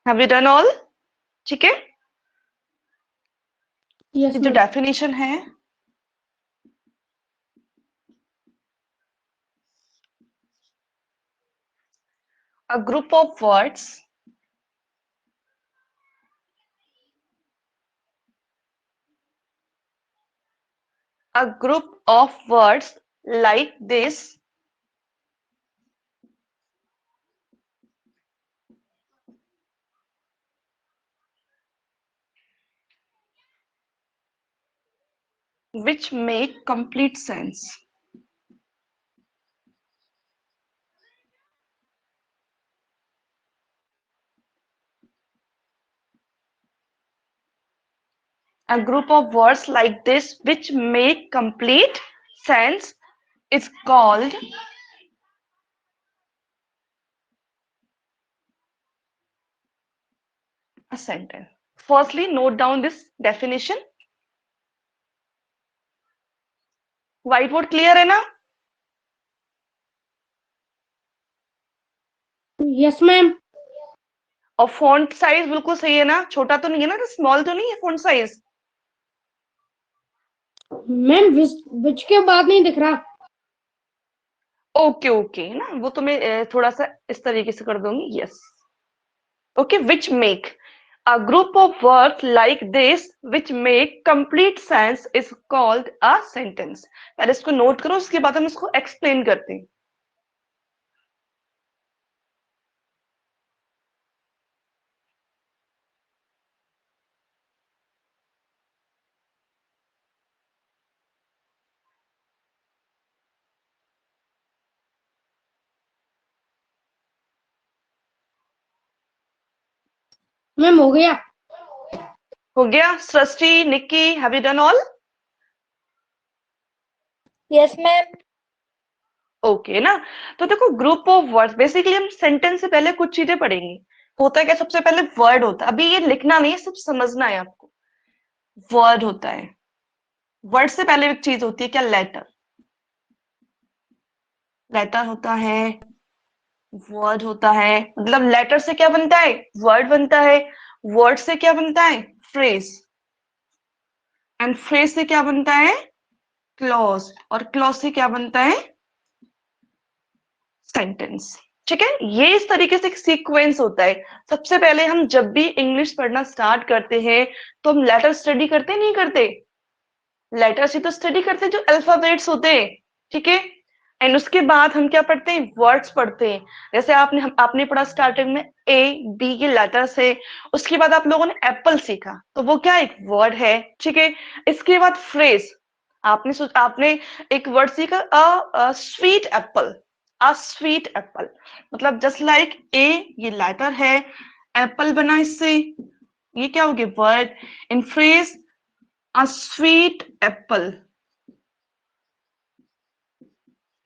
Have you done all? ठीक है, yes जो डेफिनेशन है a group of words like this which make complete sense. A group of words like this which make complete sense is called a sentence. Firstly, note down this definition. Whiteboard clear है ना? Yes ma'am. और font size बिल्कुल सही है ना? छोटा तो नहीं है ना? स्मॉल तो नहीं है फॉन्ट साइज? मैम विच के बाद नहीं दिख रहा। ओके ओके ना, वो तो मैं थोड़ा सा इस तरीके से कर दूंगी. Yes, okay. Which make a group of words like this which make complete sense is called a sentence. पहले इसको नोट करो, उसके बाद हम इसको एक्सप्लेन करते हैं. मैम हो गया। हो गया. Srishti, Nikki, have you done all? Yes ma'am. Okay ना. तो देखो, ग्रुप ऑफ वर्ड्स, बेसिकली हम सेंटेंस से पहले कुछ चीजें पढ़ेंगे. होता है क्या? सबसे पहले वर्ड होता है. अभी ये लिखना नहीं है, सब समझना है आपको. वर्ड होता है. वर्ड से पहले एक चीज होती है क्या? लेटर. लेटर होता है, वर्ड होता है. मतलब लेटर से क्या बनता है? वर्ड बनता है. वर्ड से क्या बनता है? फ्रेज. एंड फ्रेज से क्या बनता है? क्लॉज. और क्लॉज से क्या बनता है? सेंटेंस. ठीक है, ये इस तरीके से एक सीक्वेंस होता है. सबसे पहले हम जब भी इंग्लिश पढ़ना स्टार्ट करते हैं तो हम लेटर स्टडी करते नहीं करते? लेटर से तो स्टडी करते हैं जो अल्फाबेट्स होते हैं. ठीक है, एंड उसके बाद हम क्या पढ़ते हैं? वर्ड्स पढ़ते हैं. जैसे आपने पढ़ा स्टार्टिंग में ए बी के लेटर्स है. उसके बाद आप लोगों ने एप्पल सीखा, तो वो क्या एक वर्ड है. ठीक है, इसके बाद फ्रेज. आपने एक वर्ड सीखा, अ स्वीट एप्पल. अ स्वीट एप्पल मतलब जस्ट लाइक ए, ये लेटर है, एप्पल बना इससे, ये क्या हो गया? वर्ड. इन फ्रेज, अ स्वीट एप्पल,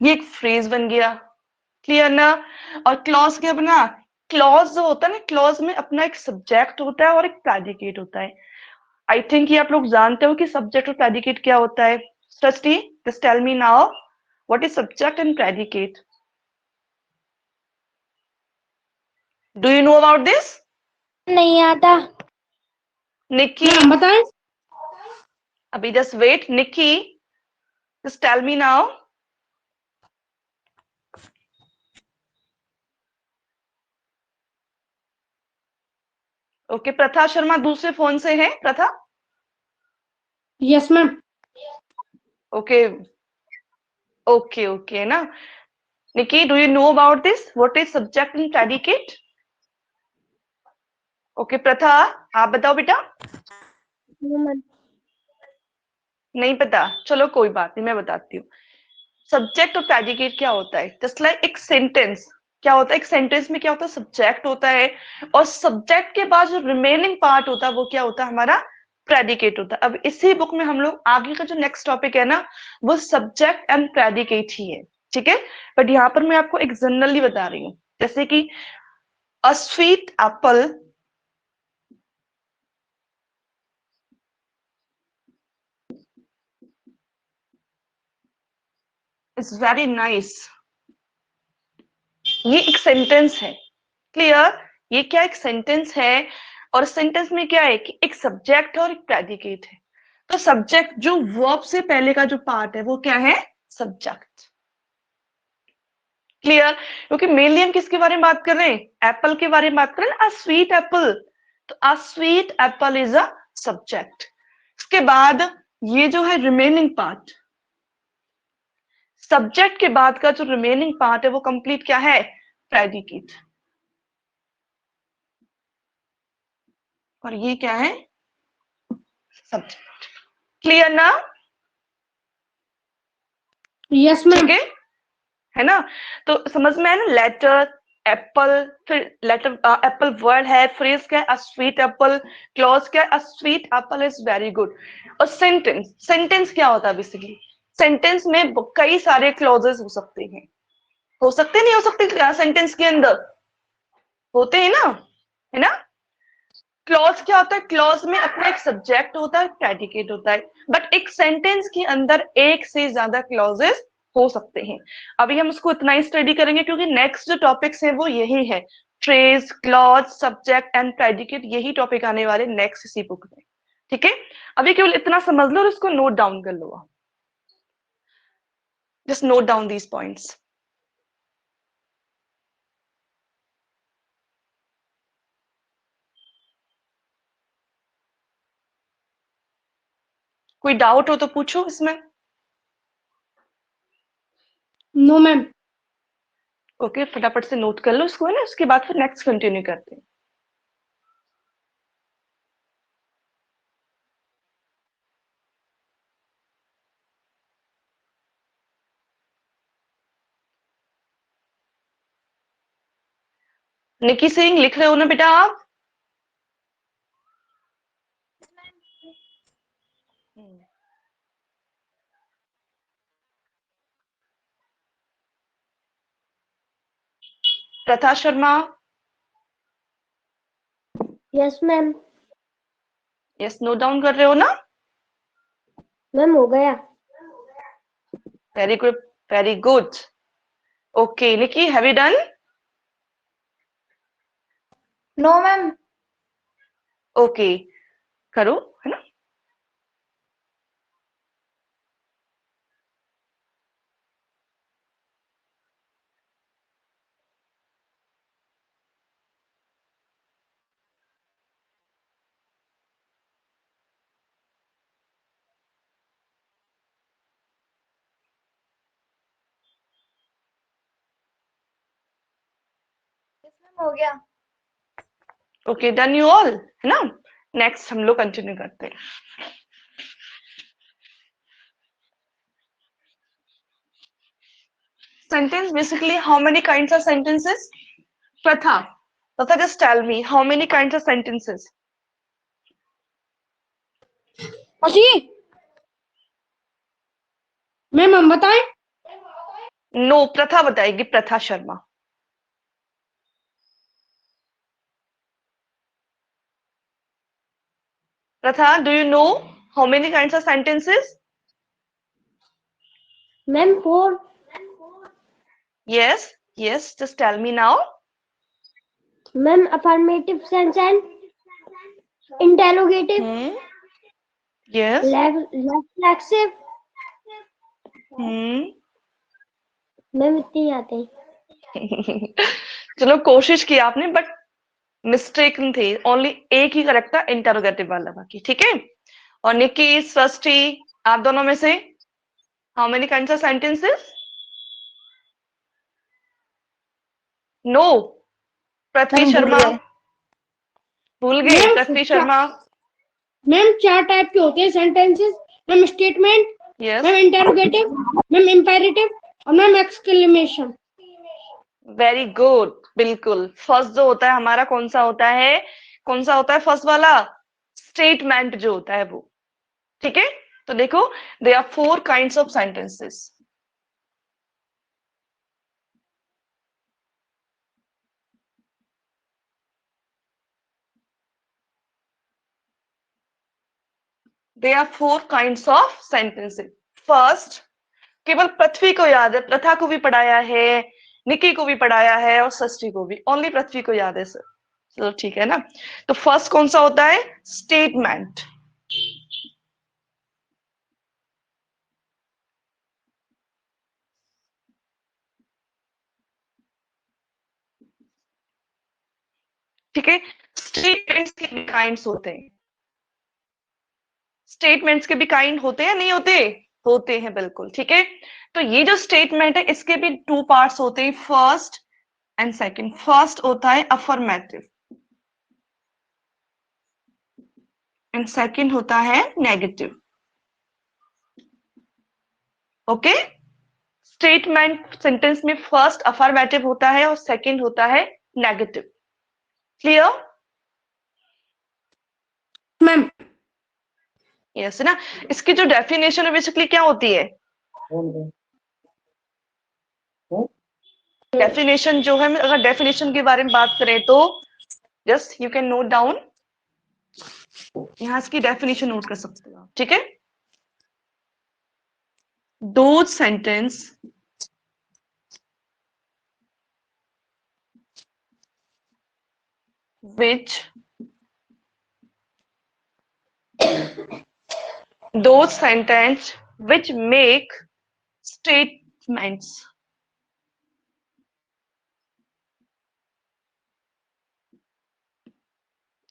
ये एक फ्रेज बन गया. क्लियर ना? और क्लॉज क्या बना? क्लॉज जो होता है ना, क्लॉज में अपना एक सब्जेक्ट होता है और एक प्रेडिकेट होता है. आई थिंक ये आप लोग जानते हो कि सब्जेक्ट और प्रेडिकेट क्या होता है. Srishti, just tell me now, what is subject and predicate? Do you know about this? नहीं आता। निक्की, मैम बताएं। अभी just wait. Nikki, just tell me now. Okay, Pratha Sharma दूसरे फोन से है. Pratha, yes ma'am. Okay okay okay ना. Nikki, do you know about this? What is subject and predicate? Okay, प्रथा, आप बताओ बेटा. नहीं पता? चलो कोई बात नहीं, मैं बताती हूँ. सब्जेक्ट और प्रेडिकेट क्या होता है? जस्ट लाइक एक सेंटेंस. क्या होता है? एक सेंटेंस में क्या होता है? सब्जेक्ट होता है, और सब्जेक्ट के बाद जो रिमेनिंग पार्ट होता है वो क्या होता है? हमारा प्रेडिकेट होता है. अब इसी बुक में हम लोग आगे का जो नेक्स्ट टॉपिक है ना, वो सब्जेक्ट एंड प्रेडिकेट ही है. ठीक है, बट यहाँ पर मैं आपको एक जनरली बता रही हूँ. जैसे कि a sweet apple is very nice. ये एक सेंटेंस है. क्लियर? ये क्या एक सेंटेंस है, और सेंटेंस में क्या है कि एक सब्जेक्ट और एक प्रेडिकेट है। तो सब्जेक्ट जो वर्ब से पहले का जो पार्ट है वो क्या है, सब्जेक्ट। क्लियर? क्योंकि मेनली हम किसके बारे में बात कर रहे हैं, एप्पल के बारे में बात कर रहे हैं, अ स्वीट एप्पल। तो a sweet apple is a subject. इसके बाद ये जो है रिमेनिंग पार्ट, सब्जेक्ट के बाद का जो रिमेनिंग पार्ट है वो कंप्लीट क्या है, प्रेडिकेट। और ये क्या है, सब्जेक्ट। क्लियर ना? Yes ma'am. ठीक है ना? तो समझ में है ना, लेटर एप्पल, फिर लेटर एप्पल वर्ड है, फ्रेज क्या है, अ स्वीट एप्पल, क्लॉज क्या है, अ sweet apple is very good. और सेंटेंस, सेंटेंस क्या होता है बेसिकली, सेंटेंस में कई सारे क्लॉजेस हो सकते नहीं हो सकते, सेंटेंस के अंदर होते हैं ना, है ना? क्लॉज क्या होता है, क्लॉज में अपना एक सब्जेक्ट होता है, प्रेडिकेट होता है, बट एक सेंटेंस के अंदर एक से ज्यादा क्लॉजेस हो सकते हैं। अभी हम उसको इतना ही स्टडी करेंगे क्योंकि नेक्स्ट जो टॉपिक्स है वो यही है, phrase, clause, subject and predicate, यही टॉपिक आने वाले नेक्स्ट इसी बुक में। ठीक है, अभी केवल इतना समझ लो और इसको नोट डाउन कर लो, just note down these points. कोई डाउट हो तो पूछो इसमें। No ma'am. ओके, फटाफट से नोट कर लो इसको, है ना? उसके बाद फिर नेक्स्ट कंटिन्यू करते हैं। निकी सिंह लिख रहे हो ना बेटा आप? Pratha Sharma, yes ma'am. Yes, note down कर रहे हो ना? मैम हो गया। Very good, very good. Okay Niki, have you done? No ma'am. Okay, करो, है ना? यस मैम हो गया। ओके, डन यू ऑल, है ना? नेक्स्ट हम लोग कंटिन्यू करते हैं। Sentence basically, how many kinds of sentences? Pratha, just tell me how many kinds of sentences? जी मैम, हम बताएं? No, प्रथा बताएगी, Pratha Sharma. Pratha, do you know how many kinds of sentences? Ma'am 4। Yes, yes, just tell me now. Ma'am affirmative sense and interrogative, Yes. Reflexive. Ma'am इतने ही आते हैं। चलो कोशिश की आपने, बट मिस्टेक थे, ओनली एक ही करेक्ट था, इंटरोगेटिव वाला, बाकी ठीक है। और निकी, सृष्टि, आप दोनों में से how many kinds of sentences? No, Prithvi ma'am भूल शर्मा गए। भूल गए, ma'am Prithvi Sharma. Ma'am 4 type के होते हैं sentences. Ma'am statement, yes, ma'am interrogative, ma'am imperative और मैम एक्सक्लेमेशन। वेरी गुड, बिल्कुल। फर्स्ट जो होता है हमारा कौन सा होता है, फर्स्ट वाला? स्टेटमेंट जो होता है वो, ठीक है। तो देखो, they are 4 kinds of sentences. They are 4 kinds of sentences. First, केवल पृथ्वी को याद है, प्रथा को भी पढ़ाया है, निकी को भी पढ़ाया है और षष्ठी को भी, ओनली पृथ्वी को याद है सर। चलो ठीक है ना। तो फर्स्ट कौन सा होता है? स्टेटमेंट। ठीक है, स्टेटमेंट्स के भी काइंड्स होते हैं। स्टेटमेंट्स के भी काइंड होते हैं, नहीं होते? होते हैं बिल्कुल, ठीक है। तो ये जो स्टेटमेंट है इसके भी टू पार्ट्स होते हैं, फर्स्ट एंड सेकंड। फर्स्ट होता है अफर्मेटिव एंड सेकंड होता है नेगेटिव। ओके, स्टेटमेंट सेंटेंस में फर्स्ट अफर्मेटिव होता है और सेकंड होता है नेगेटिव। क्लियर? मैम। यस ना। इसकी जो डेफिनेशन है बेसिकली क्या होती है? डेफिनेशन जो है, अगर डेफिनेशन के बारे में बात करें तो just you can note down, यहां इसकी डेफिनेशन नोट कर सकते हो, ठीक है। दो sentence which those sentence which make statements,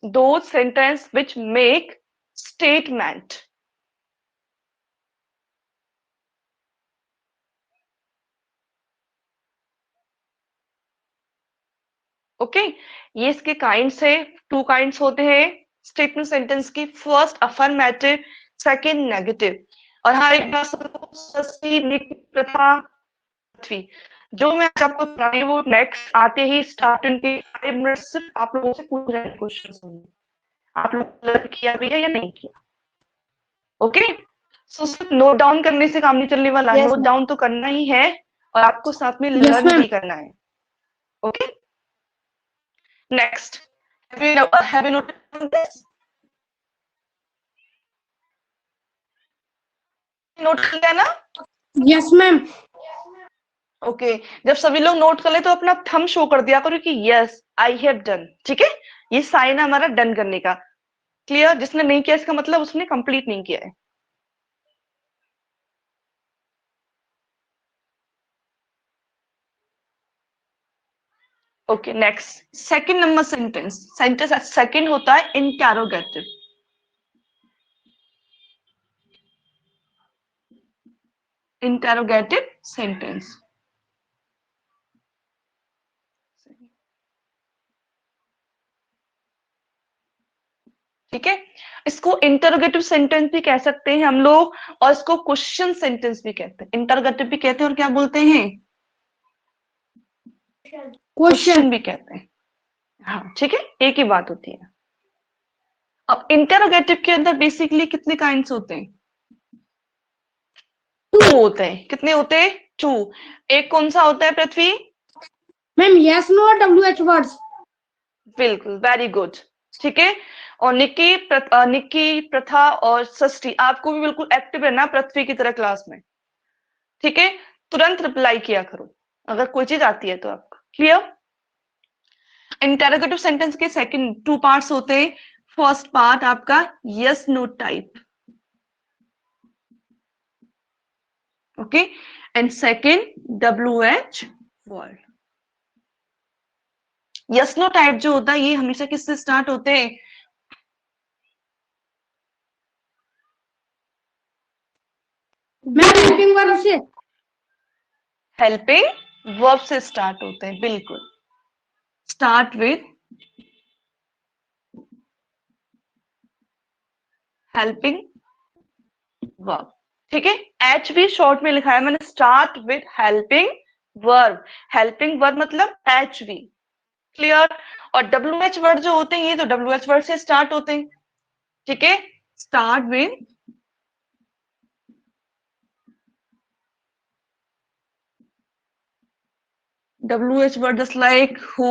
those sentence which make statement। Okay, ये इसके काइंड्स है। टू काइंड्स होते हैं स्टेटमेंट सेंटेंस की, फर्स्ट अफर्मेटिव, सेकंड नेगेटिव। और हाँ एक बात, प्रथा पृथ्वी जो मैं आज आपको बता रही हूँ वो नेक्स्ट आते ही स्टार्टिंग के 5 मिनट सिर्फ आप लोगों से पूछ रहे हैं क्वेश्चन। आप लोग लर्न किया भी है या नहीं किया? ओके, सो सिर्फ नोट डाउन करने से काम नहीं चलने वाला, Yes, नोट ma'am. डाउन तो करना ही है और आपको साथ में Yes, लर्न ma'am. भी करना है। Okay, next, have you noted this? Note कर लिया ना? Yes, ma'am. ओके, जब सभी लोग नोट कर ले तो अपना थंब शो कर दिया करो कि यस आई हैव डन, ठीक है। ये साइन है हमारा डन करने का। क्लियर? जिसने नहीं किया इसका मतलब उसने कंप्लीट नहीं किया है। Okay, next second number sentence. Sentence second होता है इंटरोगेटिव। इंटरोगेटिव सेंटेंस, ठीक है। इसको इंटरोगेटिव सेंटेंस भी कह सकते हैं हम लोग और इसको क्वेश्चन सेंटेंस भी कहते हैं। इंटरोगेटिव भी कहते हैं और क्या बोलते हैं? Question. क्वेश्चन भी कहते हैं। हाँ ठीक है, एक ही बात होती है। अब इंटरोगेटिव के अंदर बेसिकली कितने काइंड्स होते हैं? टू होते हैं। कितने होते हैं? टू। एक कौन सा होता है पृथ्वी? Ma'am, yes, no or WH words? बिल्कुल, वेरी गुड, ठीक है। और निक्की, प्रथा और सृष्टि, आपको भी बिल्कुल एक्टिव रहना पृथ्वी की तरह क्लास में, ठीक है। तुरंत रिप्लाई किया करो अगर कोई चीज आती है तो आपको। क्लियर? इंटरोगेटिव सेंटेंस के सेकंड टू पार्ट्स होते हैं। फर्स्ट पार्ट आपका yes no type, okay, and second WH word. Yes no type जो होता है ये हमेशा किससे स्टार्ट होते हैं? Ma'am, helping verb से. हेल्पिंग वर्ब से स्टार्ट होते हैं, बिल्कुल। स्टार्ट विथ हेल्पिंग वर्ब, ठीक है। एच भी शॉर्ट में लिखा है मैंने, start with helping verb. Helping verb मतलब एच वी। क्लियर? और WH वर्ड जो होते हैं ये तो WH वर्ड से स्टार्ट होते हैं, ठीक है। Start with WH word just like who,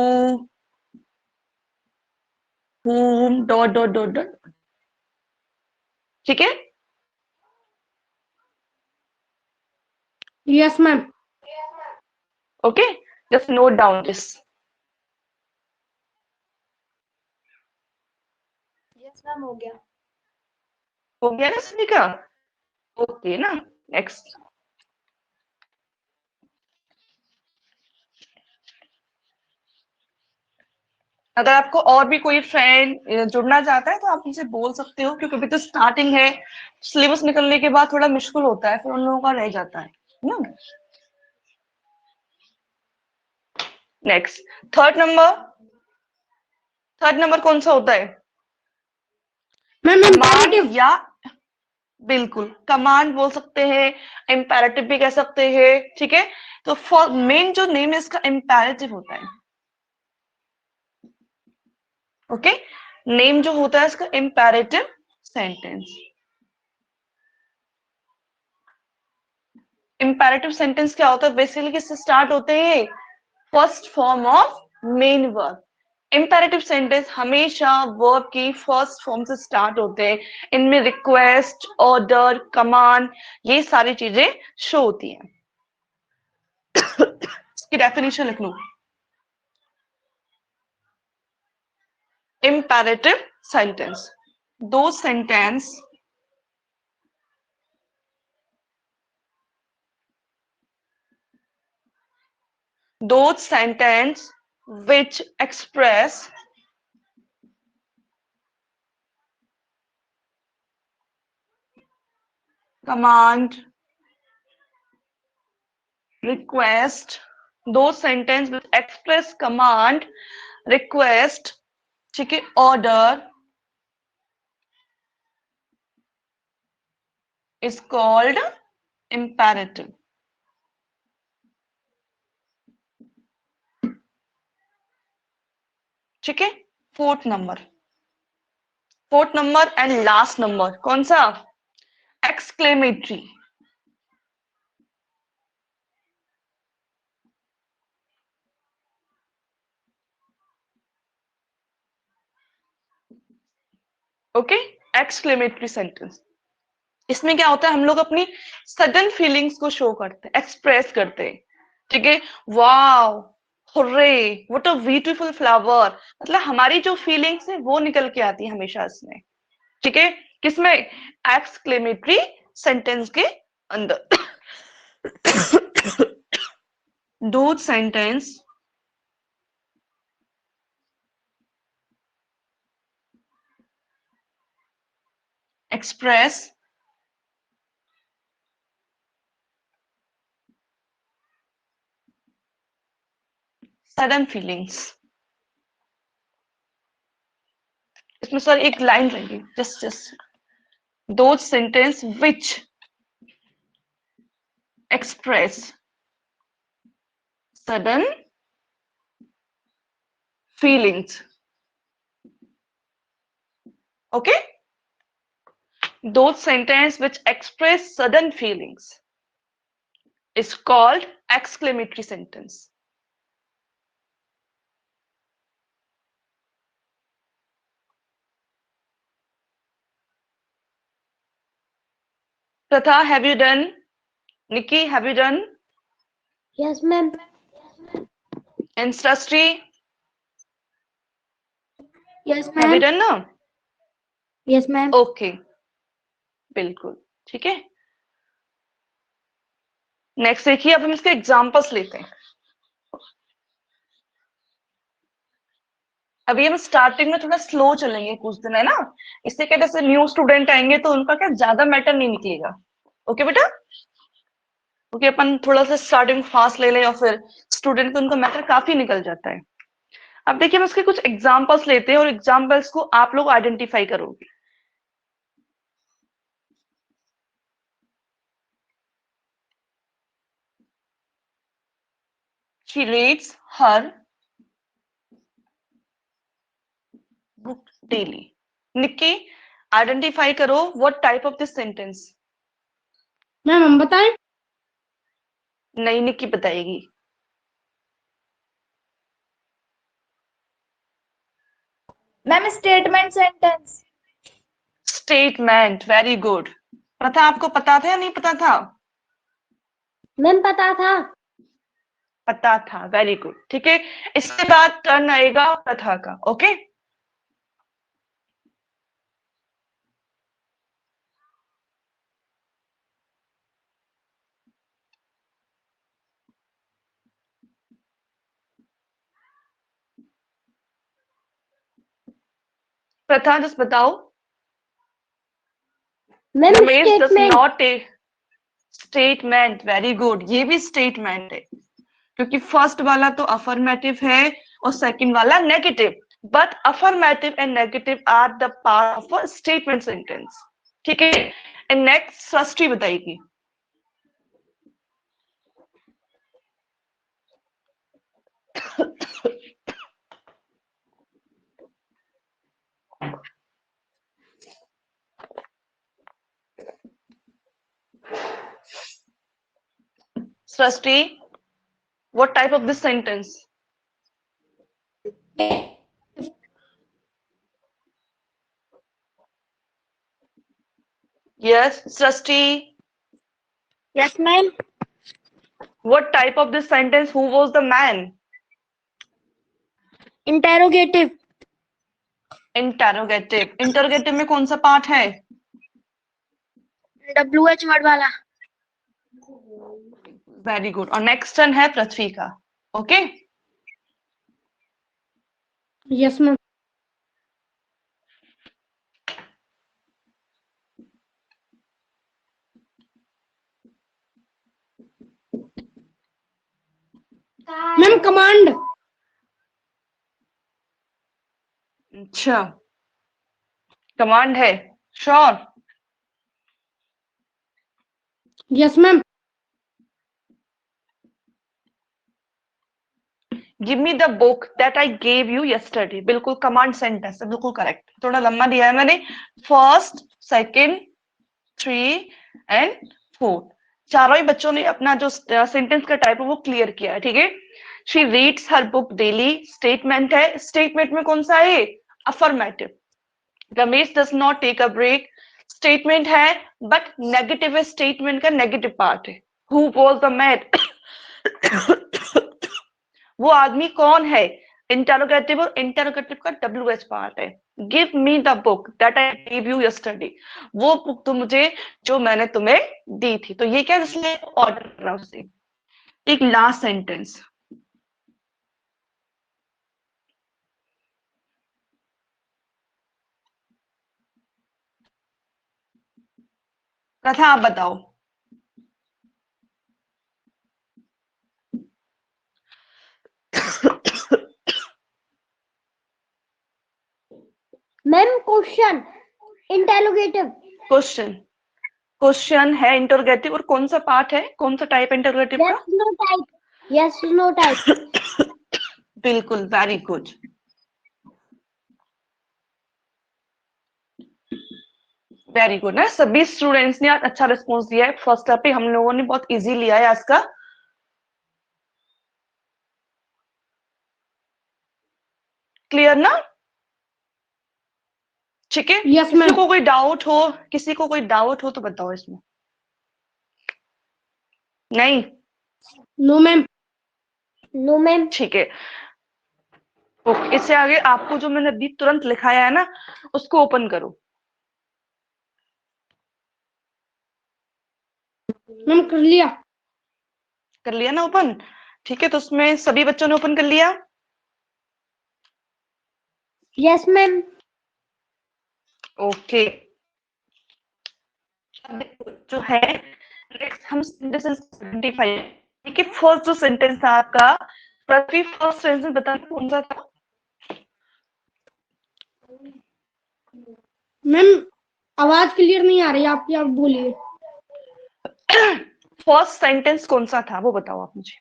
whom, dot dot dot dot, ठीक है। Yes, ma'am. Okay, just note down this. Ma'am हो गया। हो गया ना सभी का? ओके ना, नेक्स्ट। अगर आपको और भी कोई फ्रेंड जुड़ना चाहता है तो आप उनसे बोल सकते हो, क्योंकि अभी तो स्टार्टिंग है, सिलेबस निकलने के बाद थोड़ा मुश्किल होता है, फिर उन लोगों का रह जाता है ना। नेक्स्ट, थर्ड नंबर कौन सा होता है? Ma'am command, imperative. या बिल्कुल कमांड बोल सकते हैं, इम्पेरेटिव भी कह सकते हैं, ठीक है। तो मेन जो नेम है इसका इम्पेरेटिव होता है। ओके, नेम जो होता है इसका इम्पेरेटिव सेंटेंस। इम्पेरेटिव सेंटेंस क्या होता है? बेसिकली किससे स्टार्ट होते हैं? First form of main verb. Imperative sentence हमेशा वर्ब की फर्स्ट फॉर्म से स्टार्ट होते हैं। इनमें रिक्वेस्ट, ऑर्डर, कमांड, ये सारी चीजें शो होती हैं। इसकी डेफिनेशन लिख लो। imperative sentence, those sentence which express command, request, those sentence which express command, request, ठीक है, order is called imperative. ठीक है। Fourth number and last number कौन सा? एक्सक्लेमेटरी। Okay, exclamatory sentence. इसमें क्या होता है, हम लोग अपनी सडन फीलिंग्स को शो करते हैं, एक्सप्रेस करते हैं, ठीक है। Wow, hurray, what a beautiful flower, मतलब हमारी जो फीलिंग्स है वो निकल के आती है हमेशा इसमें, ठीक है। किसमें? एक्सक्लेमेटरी सेंटेंस के अंदर। दो सेंटेंस express sudden feelings। इसमें सर एक लाइन रहेगी, जस्ट दो sentence which express sudden feelings। okay, those sentence which express sudden feelings is called exclamatory sentence। Pratha, have you done? Nikki, have you done? Yes, ma'am. And Srastri, yes have you ma'am. done now? Yes ma'am. Okay, बिल्कुल, ठीक है। Next देखिए, अब हम इसके examples लेते हैं। अभी हम स्टार्टिंग में थोड़ा स्लो चलेंगे कुछ दिन, है ना। इससे क्या, जैसे न्यू स्टूडेंट आएंगे तो उनका क्या ज्यादा मैटर नहीं निकलेगा। ओके बेटा, क्योंकि अपन थोड़ा सा स्टार्टिंग फास्ट ले लें और फिर स्टूडेंट को उनका मैटर काफी निकल जाता है। अब देखिए हम इसके कुछ एग्जांपल्स लेते हैं और एग्जांपल्स को आप लोग आइडेंटिफाई करोगे। She reads her book daily। Nikki, identify करो what type of this sentence. Ma'am हम बताएं? नहीं, निक्की बताएगी। Ma'am statement sentence. Statement, very good. Pratha, आपको पता था या नहीं पता था? मैम पता था। पता था, वेरी गुड, ठीक है। इसके बाद टर्न आएगा प्रथा का। ओके, प्रथा जस्ट बताओ। Ma'am Ramesh does statement not take statement, very good, ये भी स्टेटमेंट है क्योंकि फर्स्ट वाला तो अफर्मेटिव है और सेकंड वाला negative, but affirmative and negative are the part of a statement sentence, ठीक है। एंड नेक्स्ट सृष्टि बताएगी। Srishti, what type of this sentence? Yes, Srishti, yes ma'am what type of this sentence? Who was the man? Interrogative Interrogative. Interrogative में कौन सा part है? WH word वाला very good. और next turn है पृथ्वी का। Okay, yes ma'am. Ma'am command. अच्छा, command है, sure? Yes ma'am. Give me the book that I gave you yesterday. बिल्कुल कमांड सेंटेंस है, बिल्कुल करेक्ट। थोड़ा लंबा दिया है मैंने। फर्स्ट, सेकंड, 3 एंड 4, चारों ही बच्चों ने अपना जो सेंटेंस का टाइप है वो क्लियर किया है, ठीक है। She reads her book daily, statement है। स्टेटमेंट में कौन सा है? Affirmative. Ramesh does not take a break, statement है बट नेगेटिव है, स्टेटमेंट का नेगेटिव पार्ट है। Who was the man? वो आदमी कौन है? इंटरोगेटिव, और इंटरोगेटिव का WH पार्ट है। Give me the book that I gave you yesterday, वो बुक तो मुझे जो मैंने तुम्हें दी थी। तो ये क्या, इसलिए ऑर्डर कर रहा हूं उसे। एक लास्ट सेंटेंस, कथा आप बताओ। Ma'am question interrogative question, question है इंटरोगेटिव, और कौन सा पार्ट है, कौन सा टाइप इंटरोगेटिव का? Yes no type yes no type बिल्कुल, वेरी गुड। वेरी गुड ना, सभी स्टूडेंट्स ने आज अच्छा रिस्पॉन्स दिया है। फर्स्ट टॉपिक हम लोगों ने बहुत इजी लिया है आज का। क्लियर ना? ठीक है। Yes, किसी ma'am. को कोई डाउट हो, किसी को कोई डाउट हो तो बताओ इसमें। नहीं? No ma'am. नो मैम ठीक है। ओके, इससे आगे आपको जो मैंने अभी तुरंत लिखाया है ना, उसको ओपन करो। मैम कर लिया। कर लिया ना ओपन? ठीक है, तो उसमें सभी बच्चों ने ओपन कर लिया? यस मैम ओके, जो है नेक्स्ट हम आइडेंटिफाई। ठीक है, फर्स्ट जो सेंटेंस था आपका, पृथ्वी, फर्स्ट सेंटेंस बता कौन सा था? मैम आवाज क्लियर नहीं आ रही आपकी, आप बोलिए। फर्स्ट सेंटेंस कौन सा था वो बताओ आप मुझे।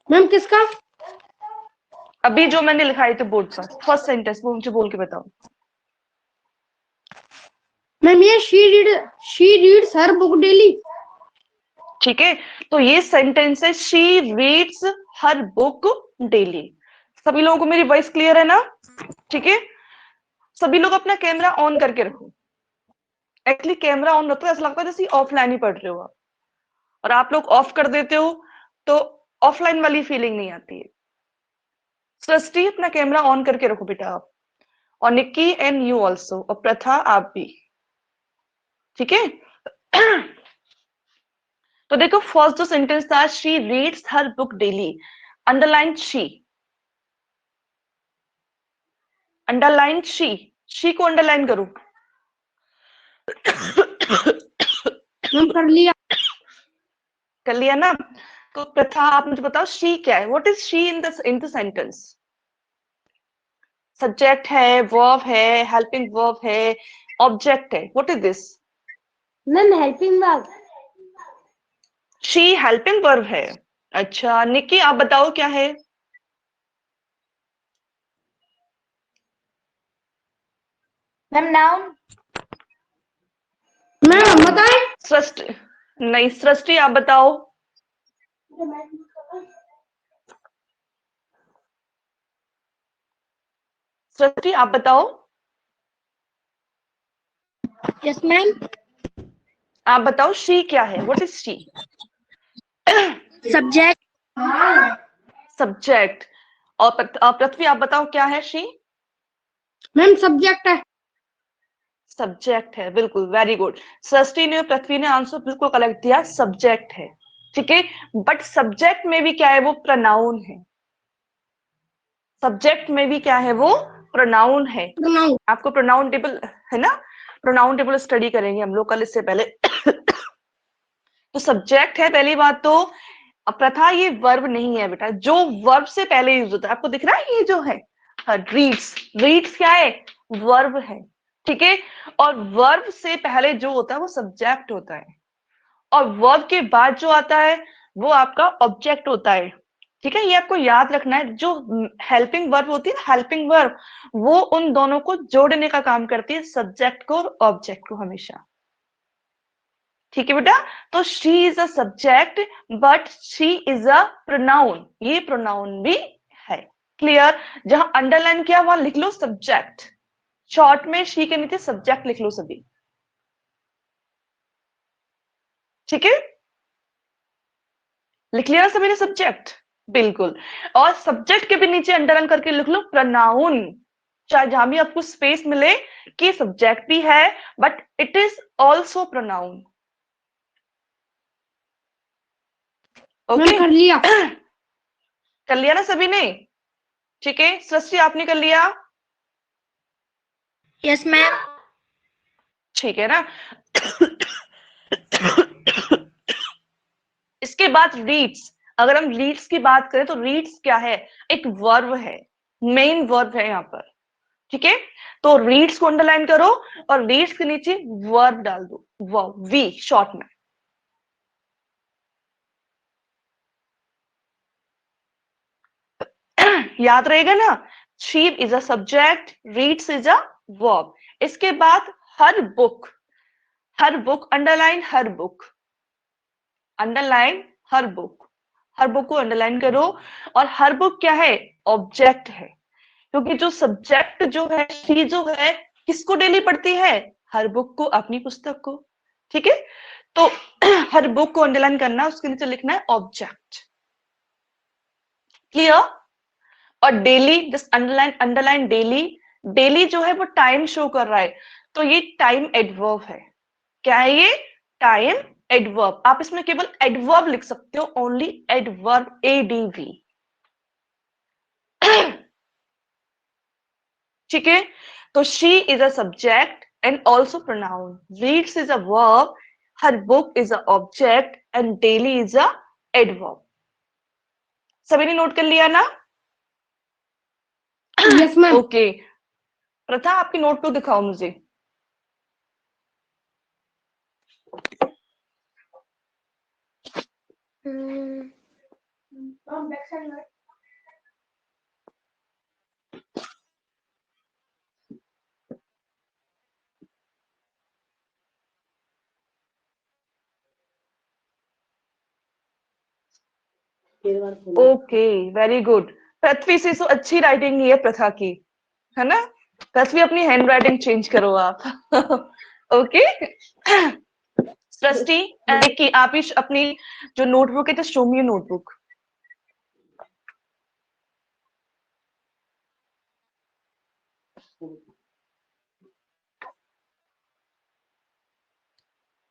मैम किसका? अभी जो मैंने लिखाई थे बोर्ड पर, फर्स्ट सेंटेंस वो मुझे बोल के बताओ। मैम ये she reads her book daily. ठीक है, तो ये सेंटेंस है she reads her book daily. सभी लोगों को मेरी वॉइस क्लियर है ना? ठीक है, सभी लोग अपना कैमरा ऑन करके रखो। एक्चुअली कैमरा ऑन रखो, ऐसा लगता है जैसे ऑफलाइन ही पढ़ रहे हो आप, और आप लोग ऑफ कर देते हो तो ऑफलाइन वाली फीलिंग नहीं आती है। सृष्टि, अपना कैमरा ऑन करके रखो बेटा आप, और निक्की एंड यू ऑल्सो, और प्रथा आप भी, ठीक है। तो देखो फर्स्ट जो सेंटेंस था, she reads her book daily, underline she, underline she को अंडरलाइन करो। मैम कर लिया। कर लिया ना? तो प्रथा आप मुझे बताओ शी क्या है? What is she in the sentence? Subject है, वर्ब है, हेल्पिंग वर्ब है, ऑब्जेक्ट है, what is this? Ma'am helping verb. She helping verb है। अच्छा निक्की आप बताओ क्या है? Ma'am noun. मैम बताए। सृष्टि नहीं, सृष्टि आप बताओ। सृष्टि आप बताओ। Yes ma'am. आप बताओ शी क्या है? What is she? Subject. Subject. और पृथ्वी आप बताओ क्या है शी? मैम सब्जेक्ट है। सब्जेक्ट है, बिल्कुल, वेरी गुड। सृष्टि ने और पृथ्वी ने आंसर बिल्कुल करेक्ट दिया, सब्जेक्ट है। ठीक है, बट सब्जेक्ट में भी क्या है? वो प्रोनाउन है। सब्जेक्ट में भी क्या है? वो प्रोनाउन है। प्रोनाउन। आपको प्रोनाउन टेबल है ना, प्रोनाउन टेबल स्टडी करेंगे हम लोग कल इससे पहले। तो सब्जेक्ट है पहली बात तो। प्रथा ये वर्ब नहीं है बेटा, जो वर्ब से पहले यूज होता है। आपको दिख रहा है ये जो है रीड्स, रीड्स क्या है? वर्ब है। ठीक है, और वर्ब से पहले जो होता है वो सब्जेक्ट होता है, और वर्ब के बाद जो आता है वो आपका ऑब्जेक्ट होता है। ठीक है, ये आपको याद रखना है। जो हेल्पिंग वर्ब होती है ना, हेल्पिंग वर्ब, वो उन दोनों को जोड़ने का काम करती है, सब्जेक्ट को और ऑब्जेक्ट को हमेशा। ठीक है बेटा, तो she is a subject but she is a pronoun, ये प्रोनाउन भी है। क्लियर? जहां अंडरलाइन किया वहां लिख लो सब्जेक्ट, शॉर्ट में शी के नीचे सब्जेक्ट लिख लो सभी। ठीक है, लिख लिया ना सभी ने सब्जेक्ट? बिल्कुल। और सब्जेक्ट के भी नीचे अंडरलाइन करके लिख लो प्रोनाउन, चाहे जहां भी आपको स्पेस मिले कि सब्जेक्ट भी है but it is also pronoun. Okay, ma'am कर लिया। कर लिया ना सभी ने? ठीक है, सृष्टि आपने कर लिया? Yes ma'am. ठीक है ना? इसके बाद रीड्स। अगर हम रीड्स की बात करें तो रीड्स क्या है? एक वर्ब है, मेन वर्ब है यहाँ पर। ठीक है, तो रीड्स को अंडरलाइन करो और रीड्स के नीचे वर्ब डाल दो, वर्ब, वी शॉर्ट में। याद रहेगा ना? Sheep is a subject, reads is a verb. इसके बाद हर बुक, हर बुक अंडरलाइन, हर बुक अंडरलाइन, हर बुक, हर बुक को अंडरलाइन करो। और हर बुक क्या है? ऑब्जेक्ट है, क्योंकि जो सब्जेक्ट जो है, शी जो है, किसको डेली पढ़ती है? हर बुक को, अपनी पुस्तक को। ठीक है, तो हर बुक को अंडरलाइन करना, उसके नीचे लिखना है ऑब्जेक्ट। क्लियर? और daily, just underline, underline daily. Daily जो है वो टाइम शो कर रहा है, तो ये टाइम एडवर्ब है। क्या है ये? Time adverb. आप इसमें केवल एडवर्ब लिख सकते हो, ओनली एडवर्ब, एडीवी। ठीक है, तो she is a subject and also pronoun, reads is a verb, her book is a object and daily is a adverb. सभी ने नोट कर लिया ना? Yes ma'am. ओके, प्रथा आपकी नोटबुक दिखाओ मुझे। Okay, very good. पृथ्वी से तो अच्छी राइटिंग नहीं है प्रथा की, है ना? पृथ्वी अपनी हैंड राइटिंग चेंज करो आप। ओके, सृष्टि की आप ही अपनी जो नोटबुक है, जस्ट शो मी नोटबुक।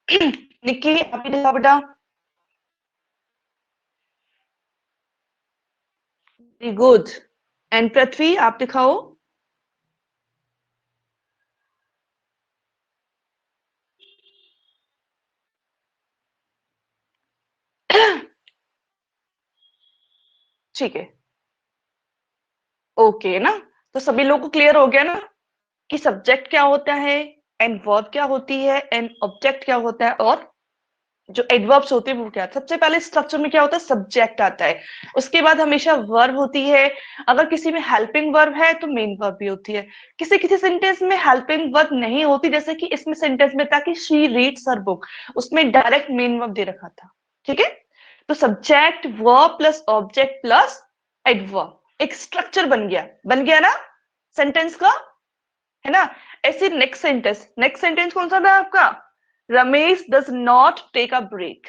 निक्की आप ही दिखाओ बेटा। Very good. एंड पृथ्वी आप दिखाओ। ठीक है, ओके ना। तो सभी लोगों को क्लियर हो गया ना कि सब्जेक्ट क्या होता है एंड वर्ब क्या होती है एंड ऑब्जेक्ट क्या होता है और जो एडवर्ब्स होते हैं वो क्या। सबसे पहले स्ट्रक्चर में क्या होता है, सब्जेक्ट आता है, उसके बाद हमेशा वर्ब होती है। अगर किसी में हेल्पिंग वर्ब है तो मेन वर्ब भी होती है। किसी किसी सेंटेंस में हेल्पिंग वर्ब नहीं होती, जैसे कि इसमें सेंटेंस में था कि शी रीड्स हर बुक, उसमें डायरेक्ट मेन वर्ब दे रखा था। ठीक है, तो subject verb plus object plus adverb एक स्ट्रक्चर बन गया ना सेंटेंस का, है ना। ऐसे नेक्स्ट सेंटेंस कौन सा था आपका, Ramesh does not take a break.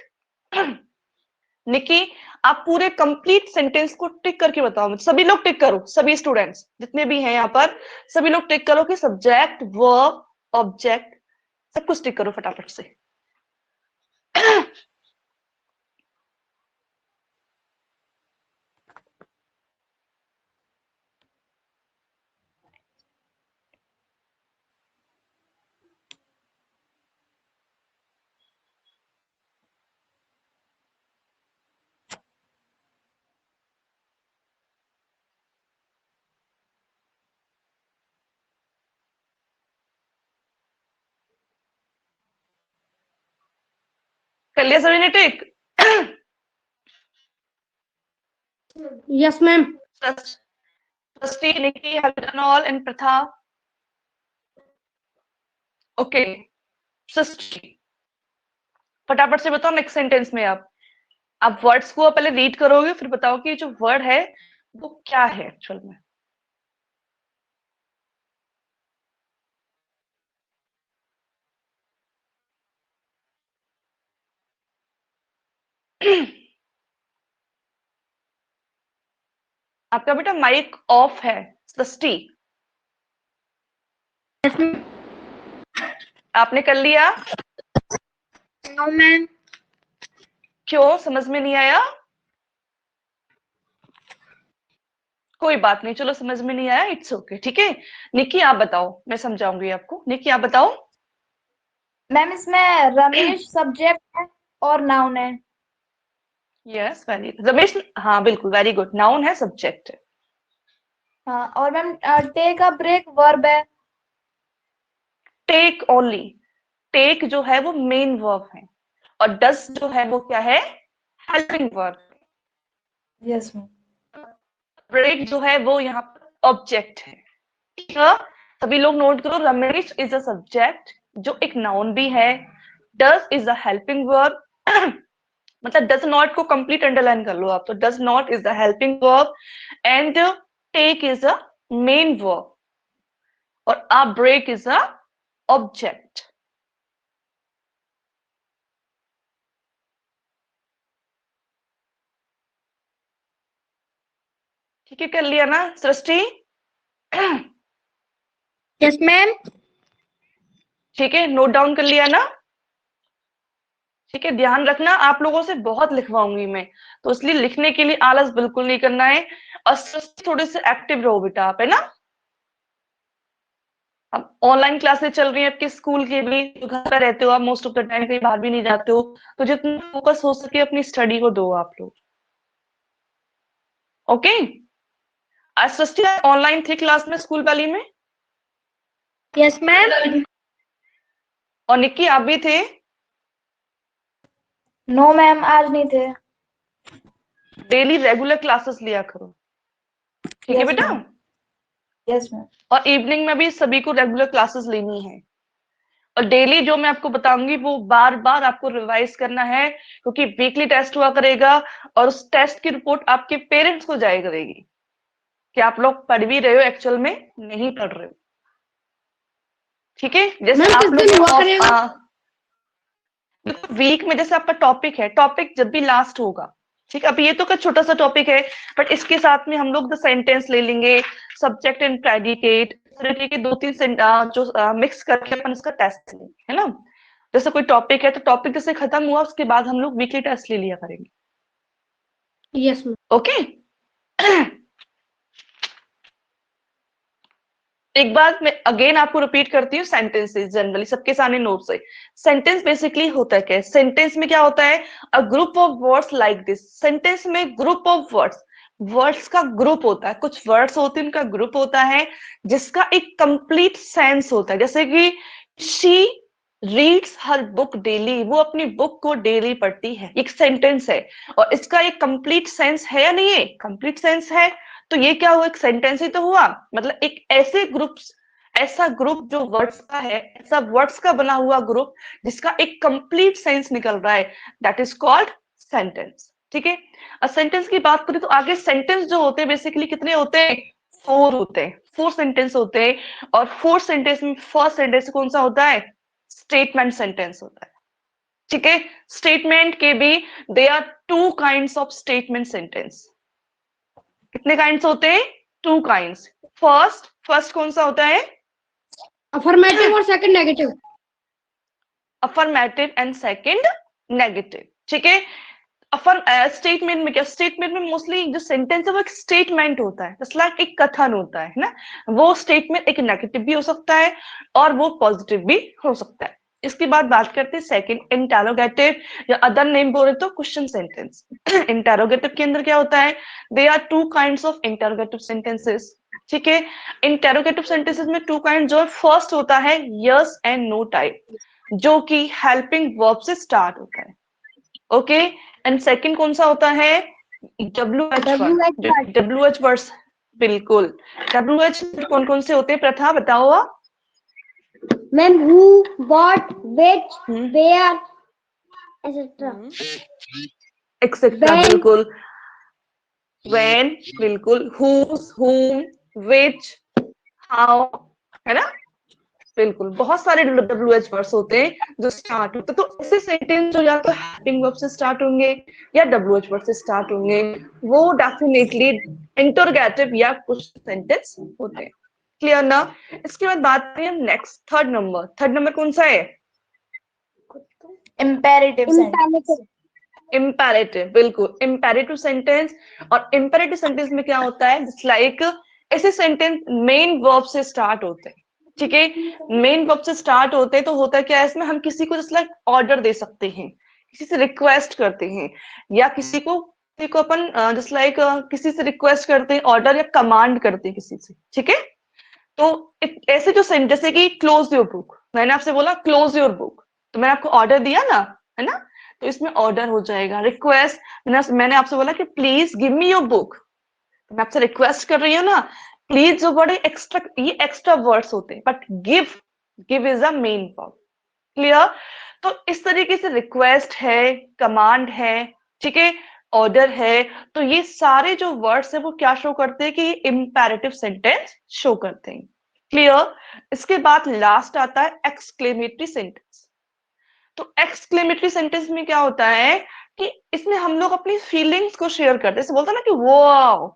Nikki, आप पूरे कंप्लीट सेंटेंस को टिक करके बताओ मुझे, सभी लोग टिक करो, सभी स्टूडेंट्स जितने भी हैं यहाँ पर सभी लोग टिक करो कि सब्जेक्ट वर्ब ऑब्जेक्ट सब कुछ टिक करो फटाफट से। कर लिया सभी ने टिक? Yes, ma'am. Trustee Nikki, have you done all? And Pratha? Okay. सृष्टि, फटाफट से बताओ नेक्स्ट सेंटेंस में आप वर्ड्स को पहले रीड करोगे फिर बताओ कि जो वर्ड है वो क्या है एक्चुअल में। आपका बेटा माइक ऑफ है सृष्टि। Yes, ma'am. आपने कर लिया? No, ma'am. क्यों, समझ में नहीं आया? कोई बात नहीं, चलो समझ में नहीं आया, इट्स ओके, ठीक है। निकी आप बताओ, मैं समझाऊंगी आपको। निकी आप बताओ। मैम इसमें रमेश सब्जेक्ट है और नाउन है। यस वेरी रमेश, हाँ बिल्कुल वेरी गुड, नाउन है सब्जेक्ट है। हाँ, और ma'am take a break verb है। टेक ओनली, टेक जो है वो मेन वर्ब है और डस जो है वो क्या है, helping verb. Yes ma'am. Break जो है वो यहाँ पर ऑब्जेक्ट है। ठीक है, सभी लोग नोट करो, रमेश इज अ सब्जेक्ट जो एक नाउन भी है, does is a helping verb, मतलब डज नॉट को कंप्लीट अंडरलाइन कर लो आप, तो does not is the helping verb and take is a main verb और a break is a object. ठीक है, कर लिया ना सृष्टि? Yes, ma'am. ठीक है, नोट डाउन कर लिया ना? ठीक है, ध्यान रखना आप लोगों से बहुत लिखवाऊंगी मैं, तो इसलिए लिखने के लिए आलस बिल्कुल नहीं करना है और थोड़े से एक्टिव रहो बेटा आप, है ना। अब ऑनलाइन क्लासेस चल रही है आपके स्कूल के भी, तो घर पर रहते हो आप मोस्ट ऑफ द टाइम, कहीं बाहर भी नहीं जाते हो, तो जितना फोकस हो सके अपनी स्टडी को दो आप लोग। ओके, आज सृष्टि ऑनलाइन थी क्लास में स्कूल वाली में? Yes, ma'am. और निक्की आप भी थे? नो मैम आज नहीं थे। डेली रेगुलर क्लासेस लिया करो, ठीक है Yes, बेटा। ma'am. Yes ma'am. और इवनिंग में भी सभी को रेगुलर क्लासेस लेनी है और डेली जो मैं आपको बताऊंगी वो बार बार आपको रिवाइज करना है, क्योंकि वीकली टेस्ट हुआ करेगा और उस टेस्ट की रिपोर्ट आपके पेरेंट्स को जाया करेगी कि आप लोग पढ़ भी रहे हो एक्चुअल में नहीं पढ़ रहे हो। ठीक है, जैसे मैम आप किस दिन हुआ करेगा? लोग वीक में जैसे आपका टॉपिक है, टॉपिक जब भी लास्ट होगा, ठीक है, अब ये तो का छोटा सा टॉपिक है बट इसके साथ में हम लोग द सेंटेंस ले लेंगे, सब्जेक्ट एंड प्रेडिकेट, के दो तीन जो मिक्स करके अपन इसका टेस्ट लेंगे, है ना। जैसे कोई टॉपिक है तो टॉपिक जैसे खत्म हुआ उसके बाद हम लोग वीकली टेस्ट ले लिया करेंगे। Yes, ma'am. ओके। एक बार मैं अगेन आपको रिपीट करती हूँ, सेंटेंसेस जनरली सबके सामने नोट से। सेंटेंस बेसिकली होता है क्या, सेंटेंस में क्या होता है, a group of words like this. Sentence में ग्रुप ऑफ वर्ड्स, वर्ड्स का ग्रुप होता है, कुछ वर्ड्स होते हैं उनका ग्रुप होता है जिसका एक कंप्लीट सेंस होता है। जैसे कि she reads her book daily, वो अपनी बुक को डेली पढ़ती है, एक सेंटेंस है और इसका एक कंप्लीट सेंस है या नहीं है? कंप्लीट सेंस है, तो ये क्या हुआ? एक सेंटेंस ही तो हुआ। मतलब एक ऐसा ग्रुप जो वर्ड्स का है, ऐसा वर्ड्स का बना हुआ ग्रुप जिसका एक कंप्लीट सेंस निकल रहा है, दैट इज कॉल्ड सेंटेंस। ठीक है, और सेंटेंस की बात करें तो आगे सेंटेंस जो होते हैं बेसिकली कितने होते हैं? 4 होते हैं, 4 सेंटेंस होते हैं। और 4 सेंटेंस में फर्स्ट सेंटेंस कौन सा होता है? स्टेटमेंट सेंटेंस होता है। ठीक है, स्टेटमेंट के भी they are 2 kinds of statement sentence. कितने काइंड्स होते हैं? 2 काइंड्स। फर्स्ट कौन सा होता है? अफर्मेटिव और second negative. Affirmative and second negative. ठीक है, स्टेटमेंट में क्या? स्टेटमेंट में मोस्टली जो सेंटेंस है वो एक स्टेटमेंट होता है, जैसे लाइक एक कथन होता है ना। वो स्टेटमेंट एक नेगेटिव भी हो सकता है और वो पॉजिटिव भी हो सकता है। इसके बाद बात करते हैं सेकंड, इंटेरोगेटिव या अदर नेम बोले तो क्वेश्चन सेंटेंस। इंटेरोगेटिव के अंदर क्या होता है? They are 2 kinds of interrogative sentences. ठीक है, इंटेरोगेटिव सेंटेंसेस में 2 काइंड जो फर्स्ट होता है यस एंड नो टाइप, जो कि हेल्पिंग वर्ब से स्टार्ट होता है। ओके, एंड सेकंड कौन सा होता है? WH words. बिल्कुल, WH कौन कौन से होते हैं? प्रथा बताओ आप। Ma'am who, what, which, where etcetera. Etcetera, बिल्कुल। व्हेन, बिल्कुल। whose, whom, which, how, है ना? बिल्कुल, बहुत सारे WH वर्ड्स होते हैं जो स्टार्ट होते हैं। तो ऐसे सेंटेंस जो या तो हेल्पिंग वर्ब से स्टार्ट होंगे या WH वर्ड से स्टार्ट होंगे, वो डेफिनेटली इंटरोगेटिव या कुछ सेंटेंस होते हैं। क्लियर ना? इसके बाद बात करें हम नेक्स्ट, थर्ड नंबर कौन सा है? Imperative sentence. इम्पेरेटिव, बिल्कुल, इम्पेरेटिव सेंटेंस। और इम्पेरेटिव सेंटेंस में क्या होता है? जस्ट लाइक ऐसे सेंटेंस मेन वर्ब से स्टार्ट होते हैं। ठीक है, मेन वर्ब से स्टार्ट होते हैं तो होता क्या है इसमें? हम किसी को जस्ट लाइक ऑर्डर दे सकते हैं, किसी से रिक्वेस्ट करते हैं, या किसी को अपन जस्ट लाइक किसी से रिक्वेस्ट करते हैं, ऑर्डर या कमांड करते हैं किसी से। ठीक है, तो ऐसे जो सेंटेंस, जैसे कि क्लोज योर बुक, मैंने आपसे बोला क्लोज योर बुक, तो मैंने आपको ऑर्डर दिया ना, है ना? तो इसमें ऑर्डर हो जाएगा। रिक्वेस्ट, मैंने आपसे बोला कि please give me your book, तो मैं आपसे रिक्वेस्ट कर रही हूँ ना। प्लीज जो वर्ड एक्स्ट्रा, ये एक्स्ट्रा वर्ड्स होते हैं, but give is a main verb. Clear? तो इस तरीके से रिक्वेस्ट है, कमांड है, ठीक है, ऑर्डर है, तो ये सारे जो वर्ड्स है वो क्या शो करते हैं? कि ये इंपेरेटिव सेंटेंस शो करते हैं। क्लियर? इसके बाद लास्ट आता है एक्सक्लेमेटरी सेंटेंस। तो एक्सक्लेमेटरी सेंटेंस में क्या होता है कि इसमें हम लोग अपनी फीलिंग्स को शेयर करते हैं। जैसे बोलते हैं ना कि वाओ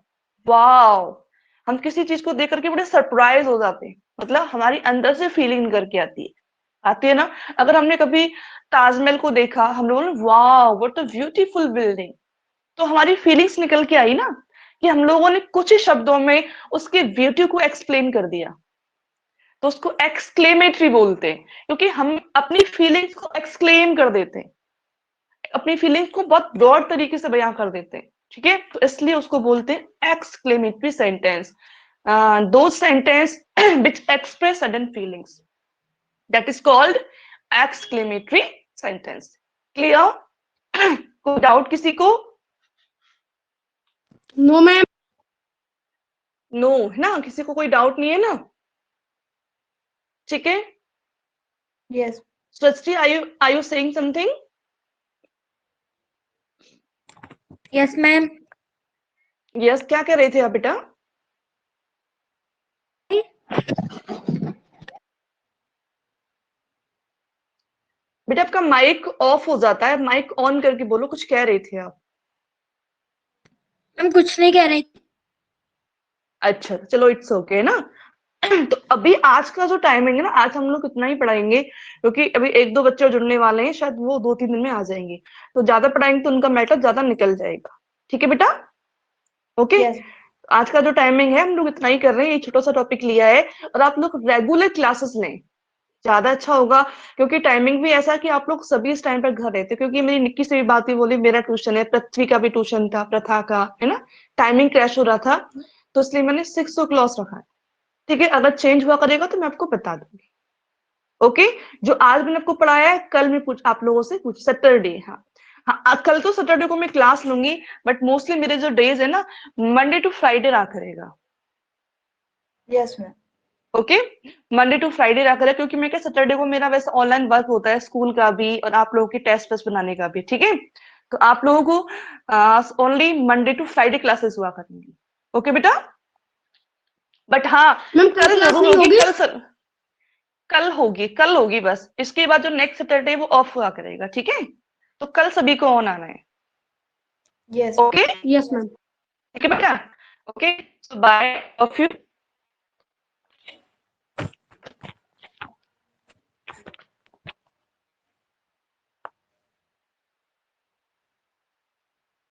वाओ, हम किसी चीज को देख करके बड़े सरप्राइज हो जाते हैं, मतलब हमारी अंदर से फीलिंग करके आती है ना। अगर हमने कभी ताजमहल को देखा, हम लोगों ने wow what a beautiful building, तो हमारी फीलिंग्स निकल के आई ना, कि हम लोगों ने कुछ ही शब्दों में उसके ब्यूटी को एक्सप्लेन कर दिया, तो उसको एक्सक्लेमेटरी बोलते हैं, क्योंकि हम अपनी फीलिंग्स को एक्सक्लेम कर देते हैं, अपनी फीलिंग्स को बहुत ब्रॉड तरीके से बयां कर देते हैं। ठीक है, तो इसलिए उसको बोलते हैं एक्सक्लेमेटरी सेंटेंस। दो sentence which express sudden feelings, that is called exclamatory sentence. Clear? कोई डाउट किसी को? No ma'am. नो है ना, किसी को कोई डाउट नहीं है ना? ठीक है, Yes. Srishti, are you saying something? Yes, ma'am. Yes, क्या कर रहे थे आप बेटा? बेटा आपका माइक ऑफ हो जाता है, माइक ऑन करके बोलो, कुछ कह रहे थे आप। मैम कुछ नहीं कह रही। अच्छा, चलो इट्स ओके ना। तो अभी आज का जो टाइमिंग है ना, आज हम लोग इतना ही पढ़ाएंगे, क्योंकि अभी 1-2 बच्चे जुड़ने वाले हैं, शायद वो 2-3 दिन में आ जाएंगे, तो ज्यादा पढ़ाएंगे तो उनका मैटर ज्यादा निकल जाएगा। ठीक है बेटा? ओके। Yes. आज का जो टाइमिंग है हम लोग इतना ही कर रहे हैं, ये छोटा सा टॉपिक लिया है, और आप लोग रेगुलर क्लासेस लें, ज्यादा अच्छा होगा, क्योंकि टाइमिंग भी ऐसा कि आप लोग सभी इस टाइम पर घर रहते हो। क्योंकि मेरी निक्की से भी बात हुई, बोली मेरा ट्यूशन है, पृथ्वी का भी ट्यूशन था, प्रथा का, है ना, टाइमिंग क्रैश हो रहा था, तो इसलिए मैंने 6 o'clock रखा है। ठीक है, अगर चेंज हुआ करेगा तो मैं आपको बता दूंगी। ओके, जो आज मैंने आपको पढ़ाया है कल मैं आप लोगों से पूछ सैटरडे। हाँ हाँ, कल तो सैटरडे को मैं क्लास लूंगी, बट मोस्टली मेरे जो डेज है ना, मंडे टू फ्राइडे रहा करेगा। Yes ma'am. Okay, Monday to Friday रहा करेगा, क्योंकि मैं क्या सैटरडे को मेरा वैसे ऑनलाइन वर्क होता है, स्कूल का भी और आप लोगों की टेस्ट वेस्ट बनाने का भी। ठीक है, तो आप लोगों को only Monday to Friday classes हुआ करेंगी। ओके बेटा, बट हाँ मैम कल कल क्लास जरूर नहीं होगी, होगी? कल होगी बस। इसके बाद जो नेक्स्ट सैटरडे वो ऑफ हुआ करेगा। ठीक है, तो कल सभी को ऑन आना है। यस। Okay, yes ma'am. ठीक है बेटा। Okay, so bye of you.